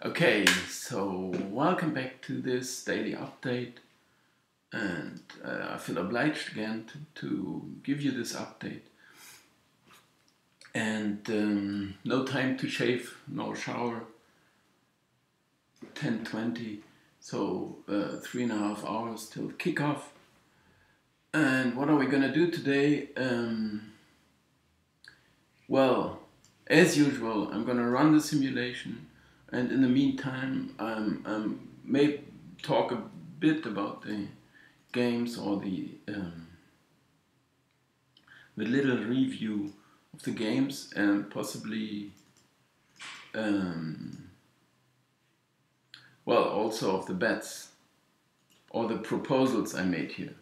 Okay, so welcome back to this daily update, and I feel obliged again to give you this update. And no time to shave, no shower, 10:20, so 3.5 hours till kickoff. And what are we gonna do today? Well, as usual, I'm gonna run the simulation, and in the meantime, I may talk a bit about the games or the little review of the games and possibly well, also of the bets or the proposals I made here.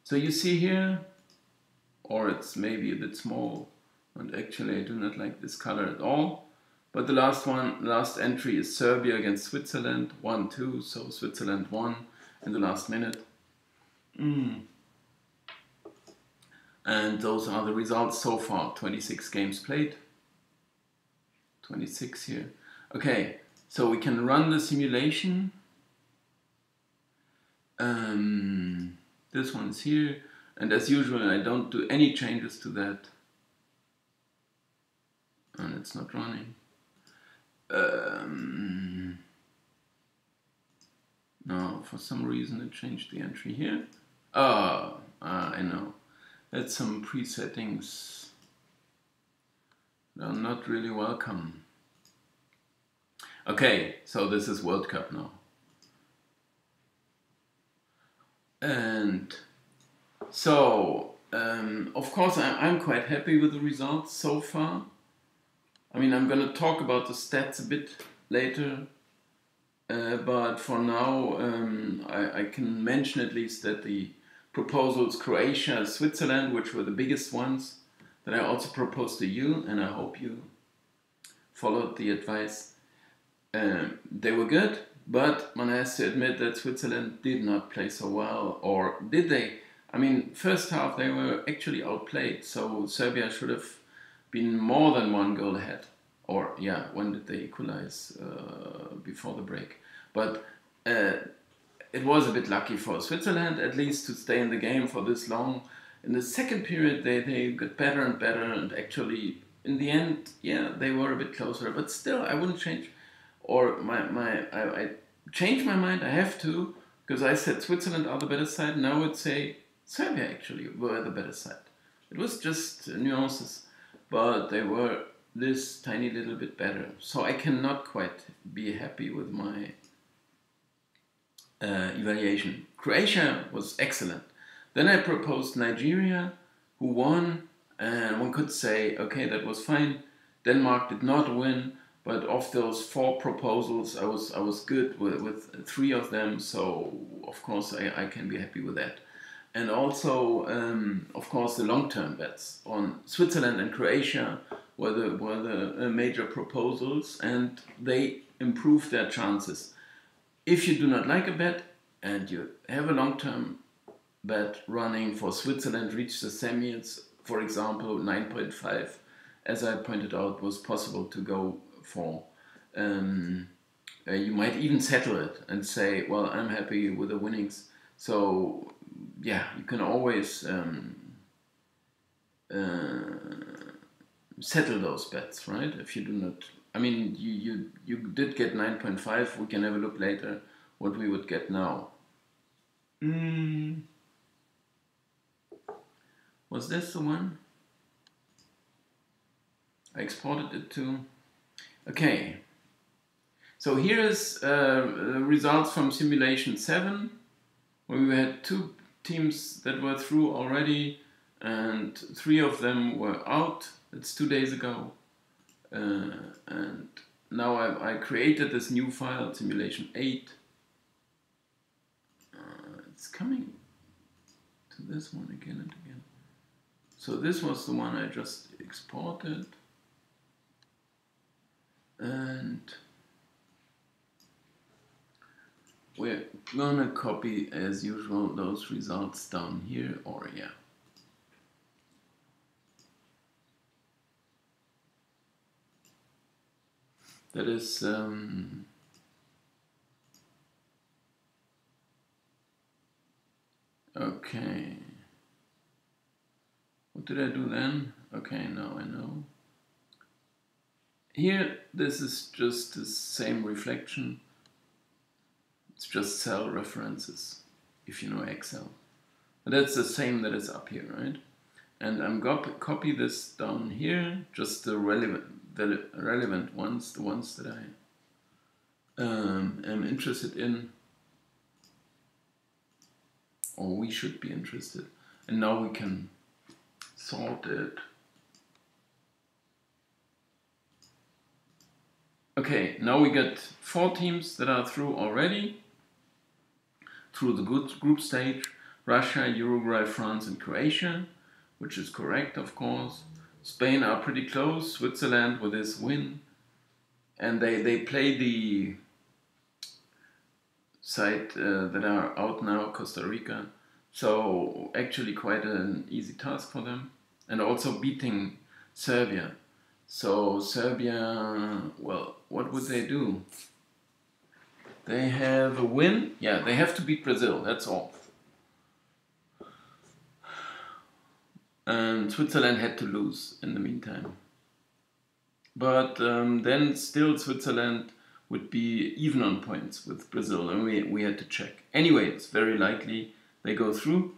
So you see here, or it's maybe a bit small, and actually I do not like this color at all. But the last entry is Serbia against Switzerland, 1-2, so Switzerland won in the last minute. And those are the results so far, 26 games played. 26 here. Okay, so we can run the simulation. This one's here. And as usual, I don't do any changes to that. And it's not running. No, for some reason it changed the entry here. I know. That's some presettings that are not really welcome. Okay, so this is World Cup now. And so, of course, I'm quite happy with the results so far. I mean, I'm going to talk about the stats a bit later, but for now, I can mention at least that the proposals Croatia, Switzerland, which were the biggest ones, that I also proposed to you, and I hope you followed the advice. They were good, but one has to admit that Switzerland did not play so well, or did they? I mean, first half they were actually outplayed, so Serbia should have been more than one goal ahead. Or, yeah, when did they equalize? Before the break. But it was a bit lucky for Switzerland, at least, to stay in the game for this long. In the second period, they got better and better, and actually, in the end, yeah, they were a bit closer. But still, I wouldn't change, or I changed my mind. I have to, because I said Switzerland are the better side. Now I would say Serbia actually were the better side. It was just nuances, but they were this tiny little bit better. So I cannot quite be happy with my evaluation. Croatia was excellent. Then I proposed Nigeria, who won, and one could say, okay, that was fine. Denmark did not win, but of those 4 proposals, I was good with 3 of them, so of course I can be happy with that. And also, of course, the long-term bets on Switzerland and Croatia were the major proposals, and they improved their chances. If you do not like a bet and you have a long-term bet running for Switzerland reach the semis, for example, 9.5, as I pointed out, was possible to go for. You might even settle it and say, well, I'm happy with the winnings. So, yeah, you can always settle those bets, right? If you do not, I mean, you did get 9.5. We can have a look later what we would get now. Was this the one? I exported it to. Okay. So here is the results from simulation 7, where we had 2 teams that were through already, and 3 of them were out. It's 2 days ago. And now I created this new file, simulation 8. It's coming to this one again and again. So this was the one I just exported. And we're gonna copy, as usual, those results down here, or yeah. That is Okay. What did I do then? Okay, now I know. Here, this is just the same reflection. It's just cell references, if you know Excel. But that's the same that is up here, right? And I'm going to copy this down here, just the relevant ones, the ones that I am interested in, or we should be interested. And now we can sort it. Okay, now we get 4 teams that are through already, through the good group stage. Russia, Uruguay, France and Croatia, which is correct, of course. Spain are pretty close, Switzerland with this win. And they play the side that are out now, Costa Rica. So actually quite an easy task for them. And also beating Serbia. So Serbia, well, what would they do? They have a win. Yeah, they have to beat Brazil, that's all. And Switzerland had to lose in the meantime. But then still Switzerland would be even on points with Brazil, and we had to check. Anyway, it's very likely they go through.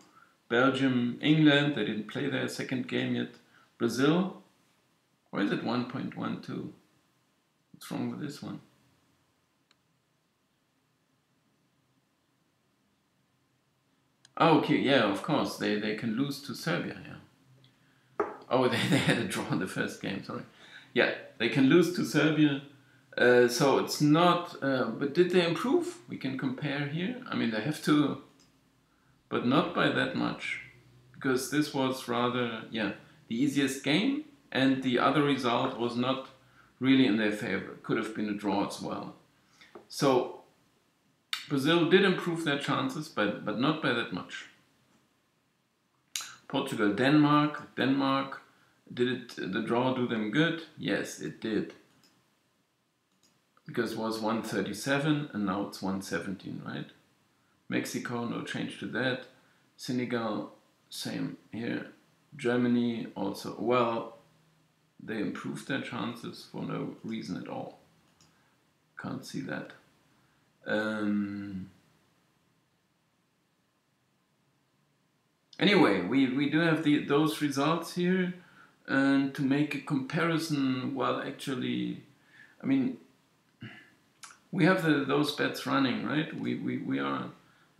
Belgium, England, they didn't play their second game yet. Brazil, or is it 1.12? What's wrong with this one? Oh, okay, yeah, of course, they can lose to Serbia, yeah. Oh, they had a draw in the first game, sorry. Yeah, they can lose to Serbia. So it's not, but did they improve? We can compare here. I mean, they have to, but not by that much. Because this was rather, yeah, the easiest game, and the other result was not really in their favor. Could have been a draw as well. So Brazil did improve their chances, but not by that much. Portugal, Denmark. Denmark, did the draw do them good? Yes, it did. Because it was 137 and now it's 117, right? Mexico, no change to that. Senegal, same here. Germany also, well, they improved their chances for no reason at all. Can't see that. Anyway, we do have those results here, and to make a comparison, well, actually, I mean, we have those bets running, right? We are,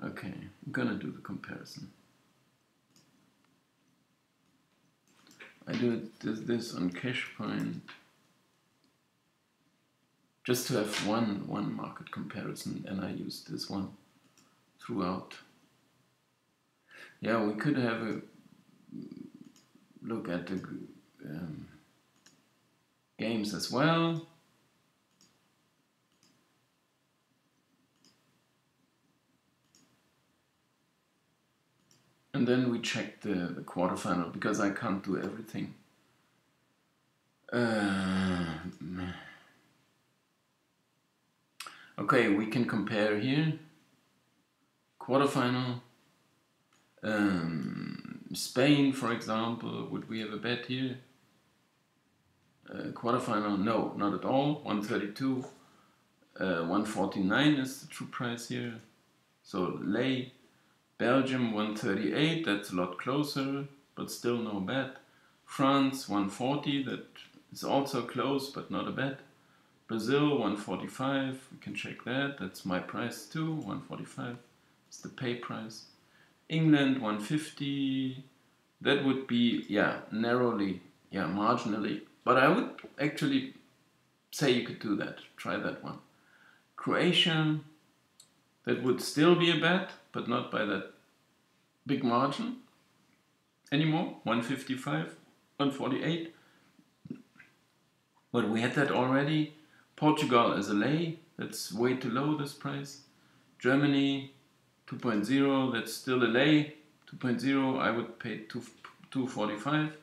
okay, I'm gonna do the comparison. I do this on Cashpoint, just to have one market comparison, and I use this one throughout. Yeah, we could have a look at the games as well. And then we check the quarterfinal, because I can't do everything. Okay, we can compare here. Quarterfinal. Spain, for example, would we have a bet here? Quarterfinal, no, not at all. 132, 149 is the true price here. So lay. Belgium 138, that's a lot closer, but still no bet. France 140, that is also close, but not a bet. Brazil 145, we can check that, that's my price too, 145, it's the pay price. England 150, that would be, yeah, narrowly, yeah, marginally, but I would actually say you could do that, try that one. Croatia, that would still be a bet, but not by that big margin anymore, 155, 148. But we had that already. Portugal is a lay, that's way too low, this price. Germany 2.0, that's still a lay, 2.0, I would pay 245.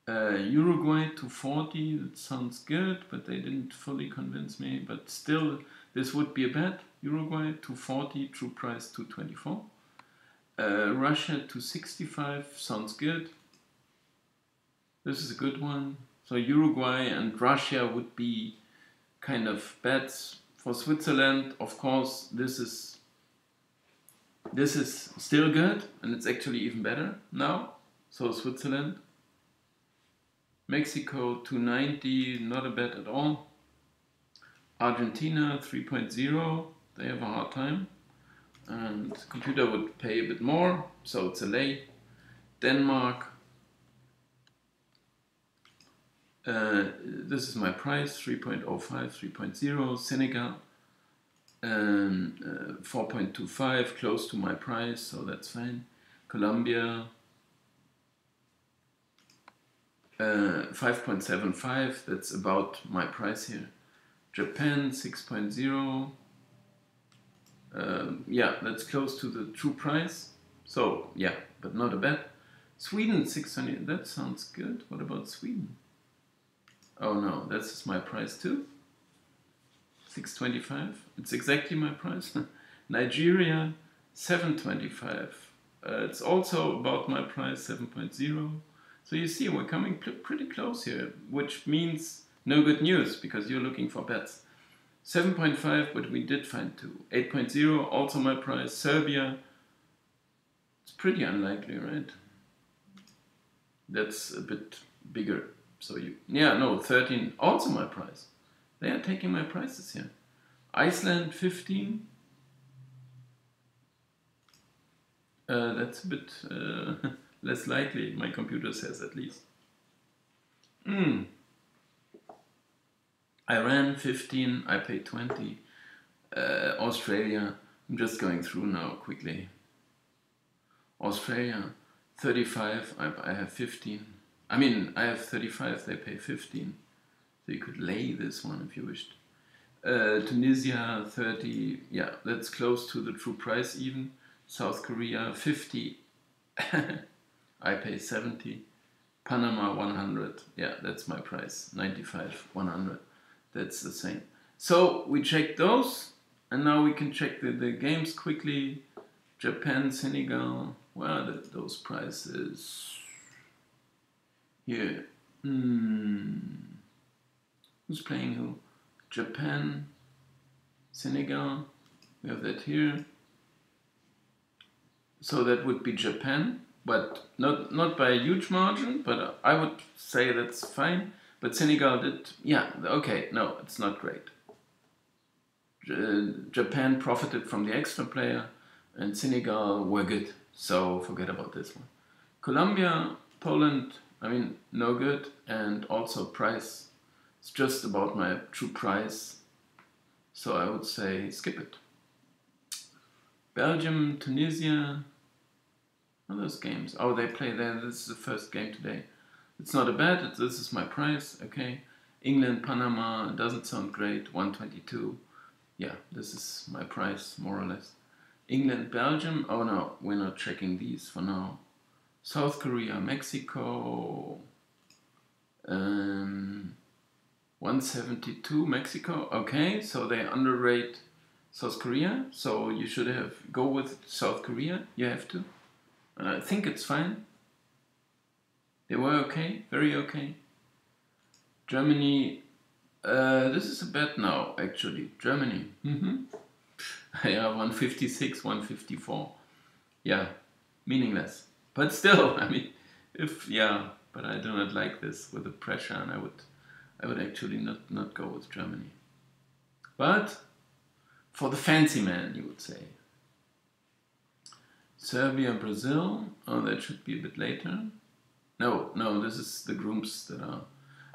Uruguay 240, that sounds good, but they didn't fully convince me. But still, this would be a bet. Uruguay 240, true price 224. Russia 265 sounds good. This is a good one. So Uruguay and Russia would be kind of bets. For Switzerland, of course, this is still good, and it's actually even better now. So Switzerland. Mexico 290, not a bet at all. Argentina 3.0, they have a hard time. And computer would pay a bit more, so it's a lay. Denmark, this is my price, 3.05, 3.0. Senegal, 4.25, close to my price, so that's fine. Colombia, 5.75, that's about my price here. Japan, 6.0. Yeah, that's close to the true price. So, yeah, but not a bet. Sweden, 600, that sounds good. What about Sweden? Oh no, that's my price too. 625, it's exactly my price. Nigeria, 725. It's also about my price, 7.0. So you see, we're coming pretty close here, which means no good news, because you're looking for bets. 7.5, but we did find two. 8.0, also my price. Serbia, it's pretty unlikely, right? That's a bit bigger. So you, yeah, no, 13, also my price. They are taking my prices here. Iceland, 15. That's a bit less likely, my computer says at least. Iran, 15, I paid 20. Australia, I'm just going through now quickly. Australia, 35, I have 15. I mean, I have 35, they pay 15. So you could lay this one if you wished. Tunisia, 30, yeah, that's close to the true price even. South Korea, 50. I pay 70. Panama, 100. Yeah, that's my price. 95, 100. That's the same. So we checked those, and now we can check the games quickly. Japan, Senegal. Well, those prices here. Who's playing who? Japan, Senegal. We have that here. So that would be Japan, but not by a huge margin, but I would say that's fine. But Senegal did, yeah, okay, no, it's not great. Japan profited from the extra player, and Senegal were good, so forget about this one. Colombia, Poland, I mean, no good, and also price. It's just about my true price, so I would say skip it. Belgium, Tunisia, what are those games? Oh, they play there, this is the first game today. It's not a bet, this is my price, okay. England, Panama, doesn't sound great, 122. Yeah, this is my price, more or less. England, Belgium, oh no, we're not checking these for now. South Korea, Mexico, 172, Mexico, okay, so they underrate South Korea, so you should go with South Korea, you have to. I think it's fine. They were okay, very okay. Germany, this is a bet now, actually. Germany. Yeah, 156, 154. Yeah, meaningless. But still, I mean, but I do not like this with the pressure, and I would actually not go with Germany. But for the fancy man, you would say. Serbia, Brazil. Oh, that should be a bit later. No, this is the groups that are...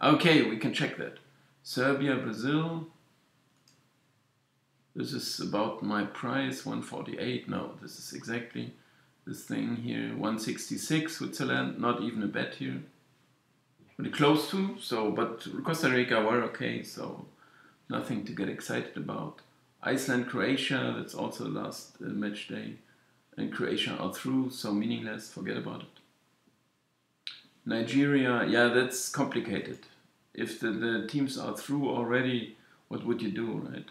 Okay, we can check that. Serbia, Brazil. This is about my price, 148. No, this is exactly this thing here. 166, Switzerland, not even a bet here. Pretty close to, so, but Costa Rica were okay, so nothing to get excited about. Iceland, Croatia, that's also the last match day. And Croatia are through, so meaningless, forget about it. Nigeria, yeah, that's complicated. If the teams are through already, what would you do, right?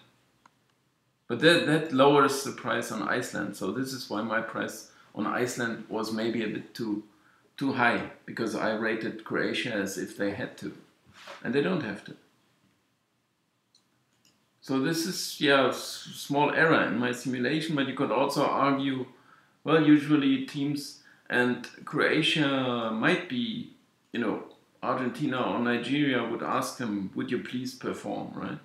But that lowers the price on Iceland, so this is why my price on Iceland was maybe a bit too high, because I rated Croatia as if they had to, and they don't have to. So this is, yeah, small error in my simulation, but you could also argue, well, usually teams, and Croatia might be, you know, Argentina or Nigeria would ask them, would you please perform, right?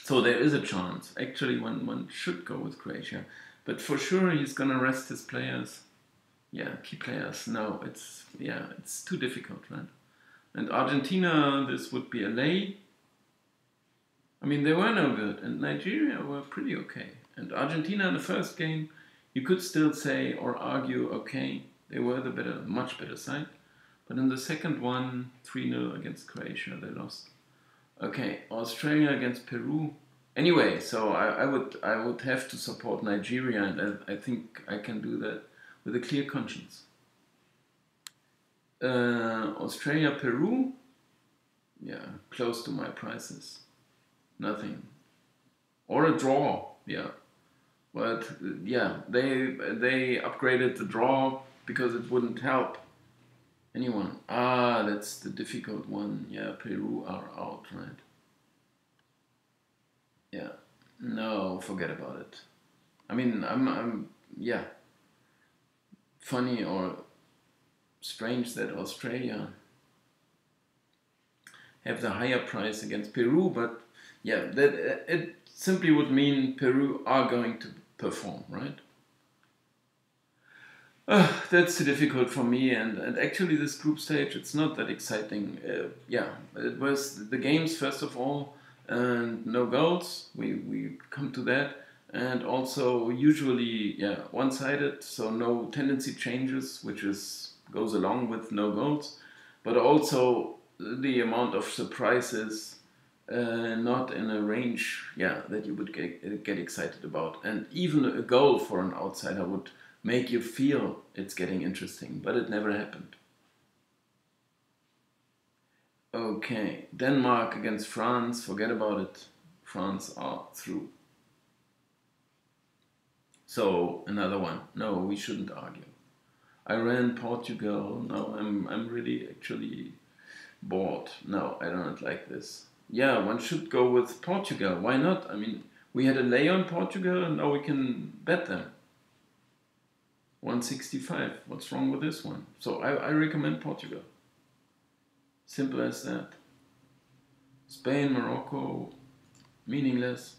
So there is a chance. Actually, one should go with Croatia. But for sure he's gonna rest his players. Yeah, key players. No, it's too difficult, right? And Argentina, this would be a lay. I mean, they were no good, and Nigeria were pretty okay. And Argentina in the first game, you could still say or argue, okay, they were the much better side. But in the second one, 3-0 against Croatia, they lost. Okay, Australia against Peru. Anyway, so I would have to support Nigeria, and I think I can do that with a clear conscience. Australia, Peru. Yeah, close to my prices. Nothing. Or a draw. Yeah. But yeah, they upgraded the draw because it wouldn't help anyone. Ah, that's the difficult one. Yeah, Peru are out, right? Yeah. No, forget about it. I mean, yeah. Funny or strange that Australia have the higher price against Peru, but yeah, that it simply would mean Peru are going to perform, right? That's too difficult for me, and actually this group stage, it's not that exciting. Yeah, it was the games first of all, and no goals. We come to that, and also usually, yeah, one-sided, so no tendency changes, which goes along with no goals, but also the amount of surprises, not in a range, yeah, that you would get excited about, and even a goal for an outsider would make you feel it's getting interesting, but it never happened. Okay, Denmark against France, forget about it. France are through. So another one. No, we shouldn't argue. Iran, Portugal. No, I'm really actually bored. No, I don't like this. Yeah, one should go with Portugal. Why not? I mean, we had a lay on Portugal, and now we can bet them. 165. What's wrong with this one? So I recommend Portugal. Simple as that. Spain, Morocco, meaningless.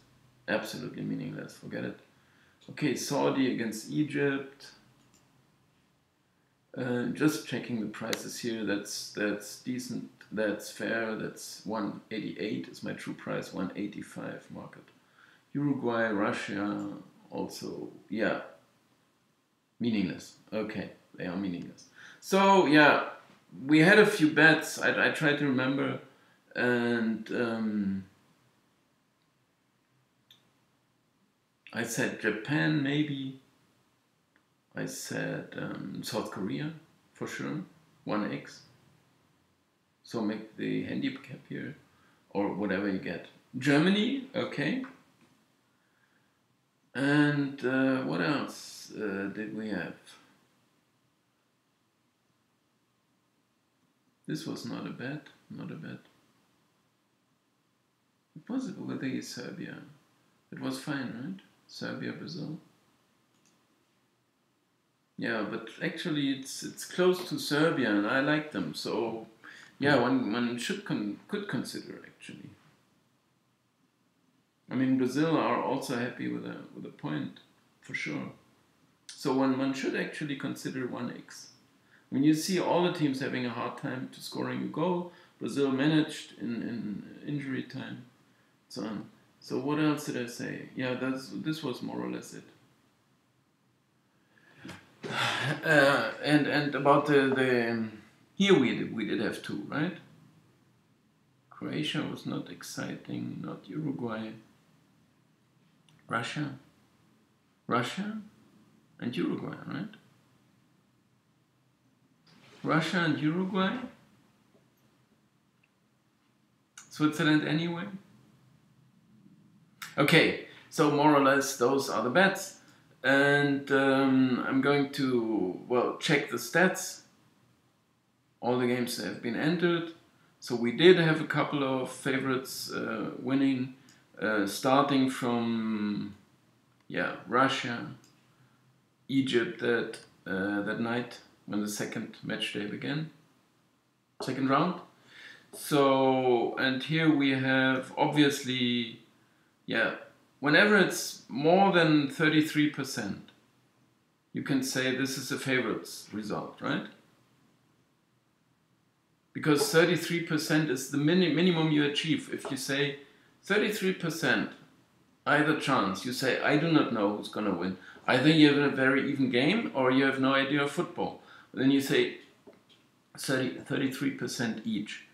Absolutely meaningless. Forget it. Okay, Saudi against Egypt. Just checking the prices here. That's decent. That's fair. That's 188 is my true price. 185 market. Uruguay, Russia. Also, yeah. Meaningless. Okay, they are meaningless. So yeah, we had a few bets. I tried to remember, and I said Japan maybe. I said South Korea for sure, 1x. So make the handicap here, or whatever you get. Germany, okay. And what else did we have? This was not a bet, not a bet. It was with the Serbia. It was fine, right? Serbia, Brazil. Yeah, but actually it's close to Serbia, and I like them. So yeah, one could consider actually. I mean, Brazil are also happy with a point, for sure. So one should actually consider 1x. When you see all the teams having a hard time to scoring a goal, Brazil managed in injury time, so on. So what else did I say? Yeah, this was more or less it. And about the here we did have two, right? Croatia was not exciting, not Uruguay. Russia and Uruguay, right? Russia and Uruguay. Switzerland anyway. Okay, So more or less those are the bets. And I'm going to, well, check the stats. All the games have been entered. So we did have a couple of favorites winning, starting from Russia, Egypt that night when the second match day began, second round. So, and here we have obviously, whenever it's more than 33%, you can say this is a favorites result, right? Because 33% is the minimum you achieve. If you say 33%, either chance, you say, I do not know who's going to win. Either you have a very even game or you have no idea of football. Then you say 33% each.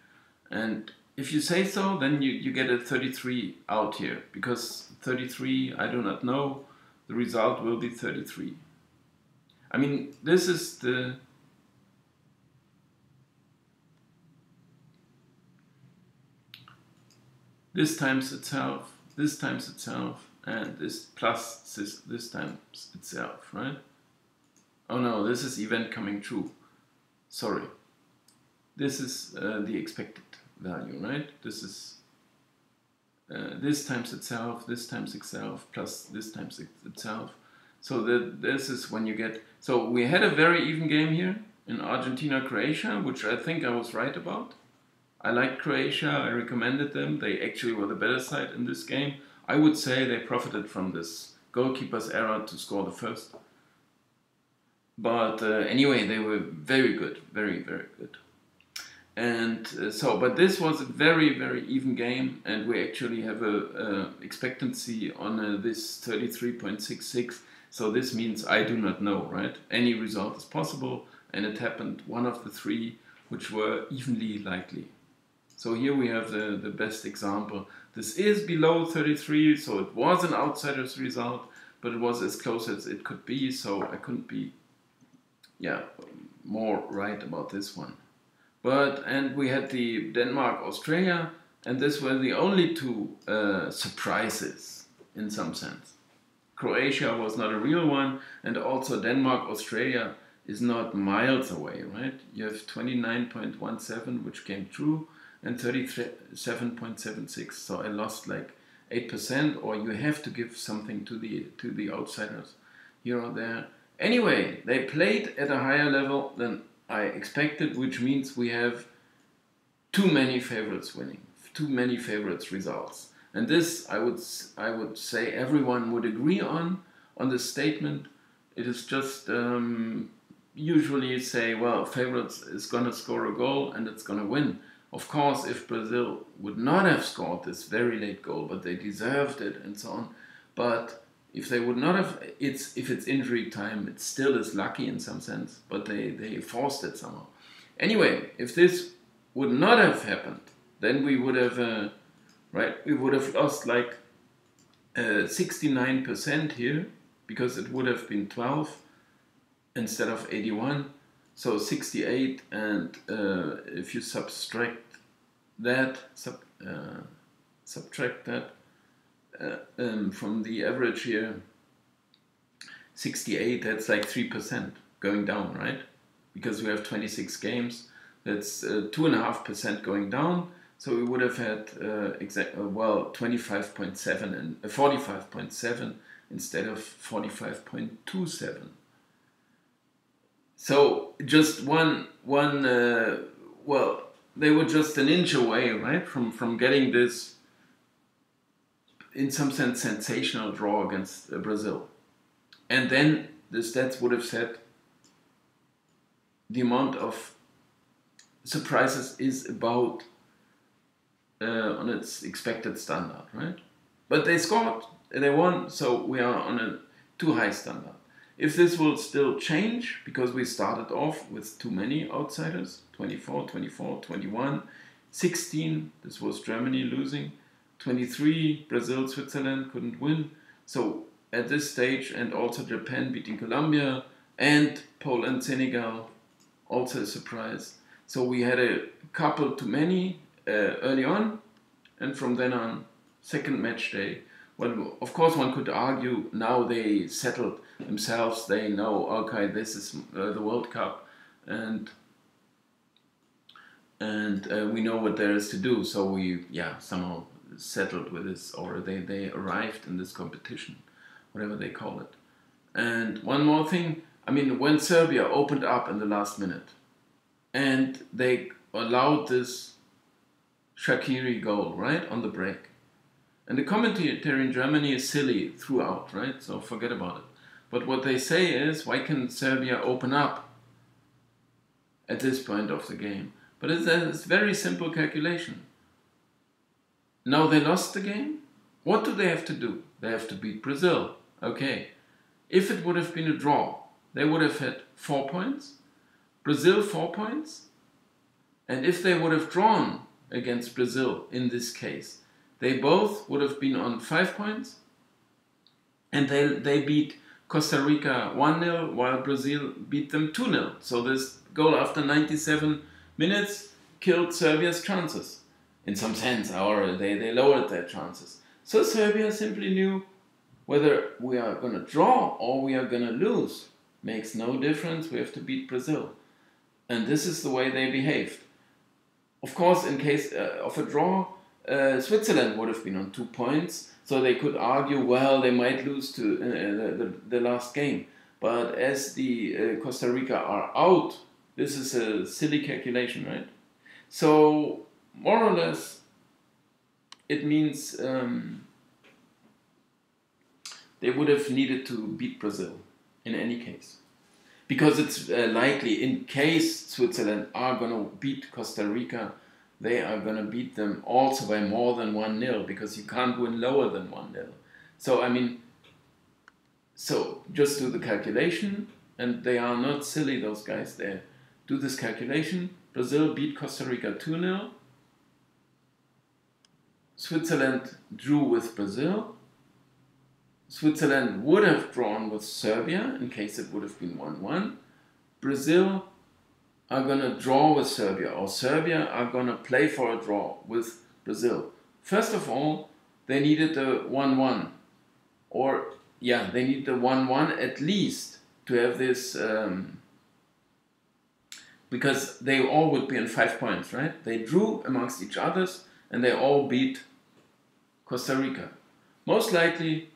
And if you say so, then you get a 33 out here. Because 33, I do not know, the result will be 33. I mean, this is this times itself, and this plus this times itself, right? Oh no, this is event coming true. Sorry. This is the expected value, right? This is this times itself, plus this times itself. So this is when you get... So we had a very even game here in Argentina-Croatia, which I think I was right about. I liked Croatia, I recommended them. They actually were the better side in this game. I would say they profited from this goalkeeper's error to score the first. But anyway, they were very good, very, very good. And but this was a very, very even game, and we actually have a expectancy on this 33.66. So this means I do not know, right? Any result is possible, and it happened one of the three which were evenly likely. So here we have the best example. This is below 33, so it was an outsider's result, but it was as close as it could be, so I couldn't be more right about this one. And we had the Denmark-Australia, and this were the only two surprises in some sense. Croatia was not a real one, and also Denmark-Australia is not miles away, right? You have 29.17, which came true, and 37.76. So I lost like 8%, or you have to give something to the outsiders here or there. Anyway, they played at a higher level than I expected, which means we have too many favorites winning, too many favorites results. And this, I would say everyone would agree on this statement. It is just usually say, well, favorites is going to score a goal and it's going to win. Of course, if Brazil would not have scored this very late goal, but they deserved it and so on. But if they would not have, if it's injury time, it still is lucky in some sense, but they forced it somehow. Anyway, if this would not have happened, then we would have, we would have lost like 69% here, because it would have been 12 instead of 81. So 68, and if you subtract that from the average here, 68, that's like 3% going down, right? Because we have 26 games, that's 2.5% going down. So we would have had 25.7 and 45.7 instead of 45.27. So just they were just an inch away, right, from getting this, in some sense, sensational draw against Brazil. And then the stats would have said the amount of surprises is about on its expected standard, right? But they scored, they won, so we are on a too high standard. If this will still change, because we started off with too many outsiders, 24, 21, 16, this was Germany losing, 23, Brazil, Switzerland couldn't win. So at this stage, and also Japan beating Colombia, and Poland, Senegal, also a surprise. So we had a couple too many early on, and from then on, second match day, well, of course, one could argue now they settled themselves. They know, okay, this is the World Cup, and we know what there is to do. So we, somehow settled with this, or they arrived in this competition, whatever they call it. And one more thing, I mean, when Serbia opened up in the last minute, and they allowed this Shaqiri goal, right, on the break. And the commentary in Germany is silly throughout, right? So forget about it. But what they say is, why can Serbia open up at this point of the game? But it's a very simple calculation. Now they lost the game. What do they have to do? They have to beat Brazil. Okay. If it would have been a draw, they would have had 4 points. Brazil 4 points. And if they would have drawn against Brazil in this case, they both would have been on 5 points. And they beat Costa Rica 1-0 while Brazil beat them 2-0. So this goal after 97 minutes killed Serbia's chances in some sense, or they lowered their chances. So Serbia simply knew, whether we are going to draw or we are going to lose makes no difference. We have to beat Brazil. And this is the way they behaved. Of course, in case of a draw, Switzerland would have been on 2 points, so they could argue, well, they might lose to the last game. But as the Costa Rica are out, this is a silly calculation, right? So, more or less, it means they would have needed to beat Brazil in any case. Because it's likely, in case Switzerland are going to beat Costa Rica, they are going to beat them also by more than 1-0, because you can't win lower than 1-0. So, I mean, so just do the calculation, and they are not silly, those guys there. Do this calculation. Brazil beat Costa Rica 2-0. Switzerland drew with Brazil. Switzerland would have drawn with Serbia in case it would have been 1-1. Brazil are going to draw with Serbia, or Serbia are going to play for a draw with Brazil. First of all, they needed the 1-1. Or, they need the 1-1 at least to have this, because they all would be on 5 points, right? They drew amongst each others, and they all beat Costa Rica. Most likely,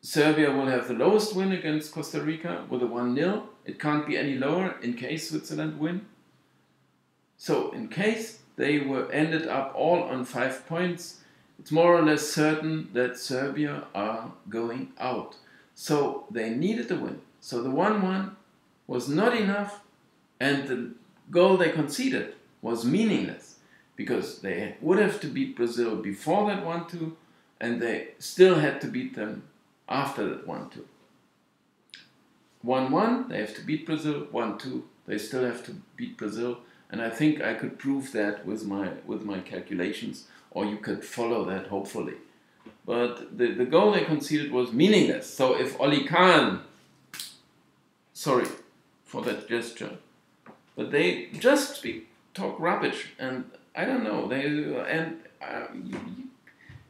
Serbia will have the lowest win against Costa Rica with a 1-0. It can't be any lower in case Switzerland win. So in case they ended up all on 5 points, it's more or less certain that Serbia are going out. So they needed the win. So the 1-1 was not enough, and the goal they conceded was meaningless, because they would have to beat Brazil before that 1-2, and they still had to beat them after that 1-2. 1-1, they have to beat Brazil. 1-2, they still have to beat Brazil. And I think I could prove that with my calculations, or you could follow that, hopefully. But the goal they conceded was meaningless. So if Oli Kahn, sorry for that gesture, but they just talk rubbish, and I don't know,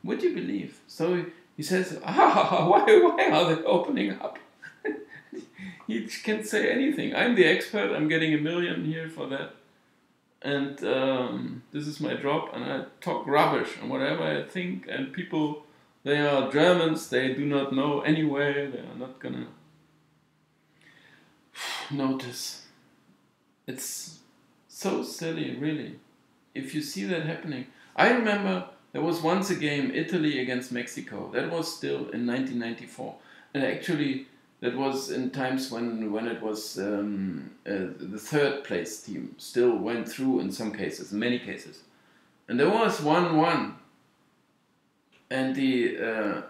would you believe? So he says, why are they opening up? He can't say anything. I'm the expert, I'm getting $1 million here for that. And this is my job, and I talk rubbish and whatever I think, and people, they are Germans, they do not know anyway, they are not gonna notice. It's so silly, really, if you see that happening. I remember there was once a game, Italy against Mexico. That was still in 1994. And actually, that was in times when it was the third place team still went through in some cases, in many cases. And there was 1-1. And the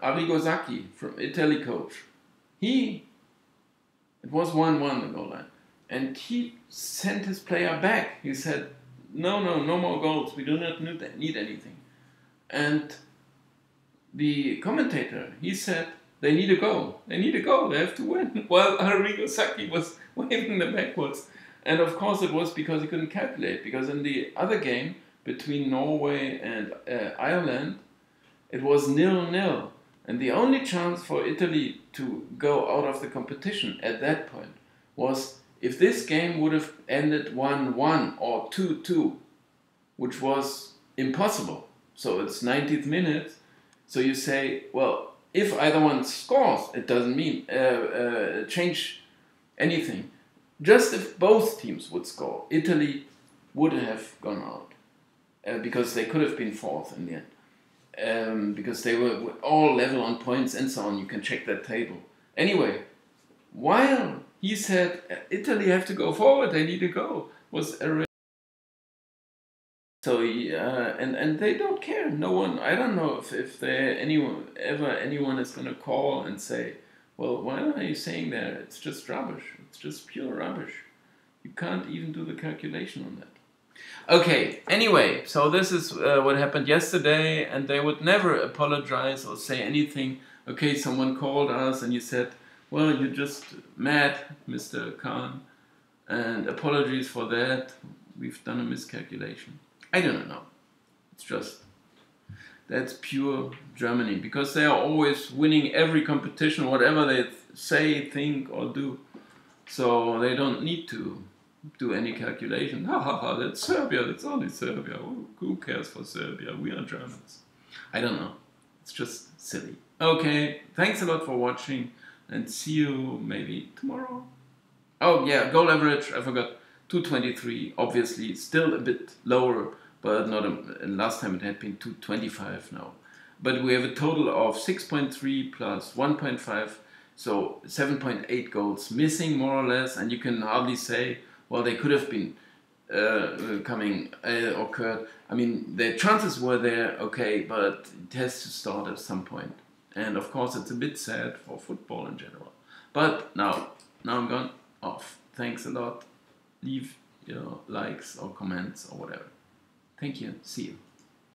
Arrigo Sacchi, from Italy coach, it was 1-1 the goal line. And he sent his player back. He said, no more goals. We do not need anything. And the commentator, he said, they need a goal. They need a goal. They have to win. While Arrigo Sacchi was waving them backwards. And of course it was because he couldn't calculate. Because in the other game between Norway and Ireland, It was 0-0. And the only chance for Italy to go out of the competition at that point was if this game would have ended 1-1 or 2-2, which was impossible. So it's 90th minute. So you say, well, if either one scores, it doesn't mean change anything. Just if both teams would score, Italy would have gone out because they could have been fourth in the end. Because they were all level on points and so on. You can check that table. Anyway, while he said Italy have to go forward, they need to go, was a so and they don't care. No one. I don't know if anyone is gonna call and say, well, why are you saying that? It's just rubbish. It's just pure rubbish. You can't even do the calculation on that. Okay, anyway, so this is what happened yesterday, and they would never apologize or say anything. Okay, someone called us and you said, well, you're just mad, Mr. Khan, and apologies for that. We've done a miscalculation. I don't know. It's just, that's pure Germany, because they are always winning every competition, whatever they say, think, or do. So they don't need to do any calculation. Ha ha ha, that's Serbia, that's only Serbia. Who cares for Serbia? We are Germans. I don't know. It's just silly. Okay, thanks a lot for watching, and see you maybe tomorrow. Oh yeah, goal average, I forgot, 223, obviously still a bit lower, but not last time it had been 225 now. But we have a total of 6.3 plus 1.5, so 7.8 goals missing more or less, and you can hardly say, well, they could have been occurred. I mean, the chances were there, okay, but it has to start at some point. And of course, it's a bit sad for football in general. But now I'm gone off. Thanks a lot. Leave your likes or comments or whatever. Thank you. See you.